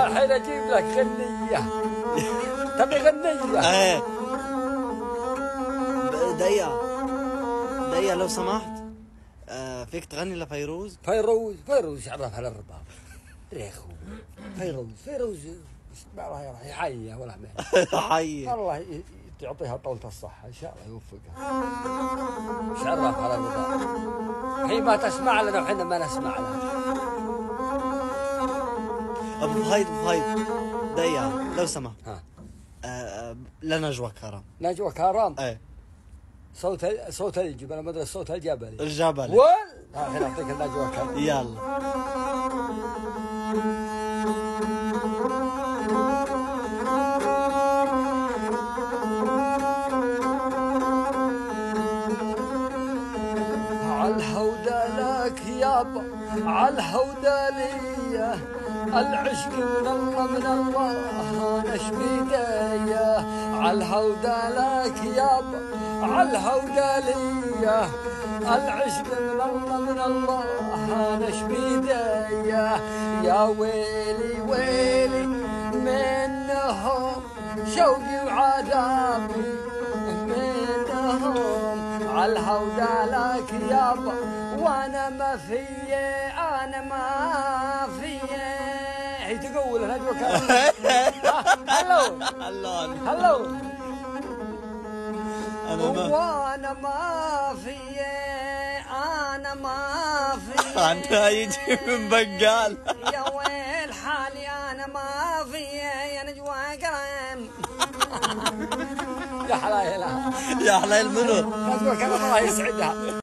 الحين اجيب لك غنية. تبي غنية؟ ايه دقيقة لو سمحت. فيك تغني لفيروز؟ فيروز يعرف على الرباب. ريخو فيروز الله يحييها ولا حي الله يعطيها طولة الصحة إن شاء الله يوفقها. شرف على الرباب. هي ما تسمع لنا وحنا ما نسمع لها. ابو فهيد دقيقة لو سمحت. لنجوى كرم. نجوى كرم؟ ايه صوت الجبل، ما ادري صوت الجبل. الجبل. الحين اعطيك النجوى كرم. يلا. عالهودة لك يابا عالهودة ليا، العشق من الله نشبي ديا. عالهودة لك يابا عالهودة ليا، العشق من الله نشبي ديا. يا ويلي منهم شوقي وعذابي منهم. عالهودة لك يابا وانا ما فيه هي تقول نجوى كرم. هلو وانا ما فيه انت يجي من بقال. يا ويل حالي انا ما فيه يا نجوى كرم. يا حلايل منو؟ نجوى كرم الله يسعدها.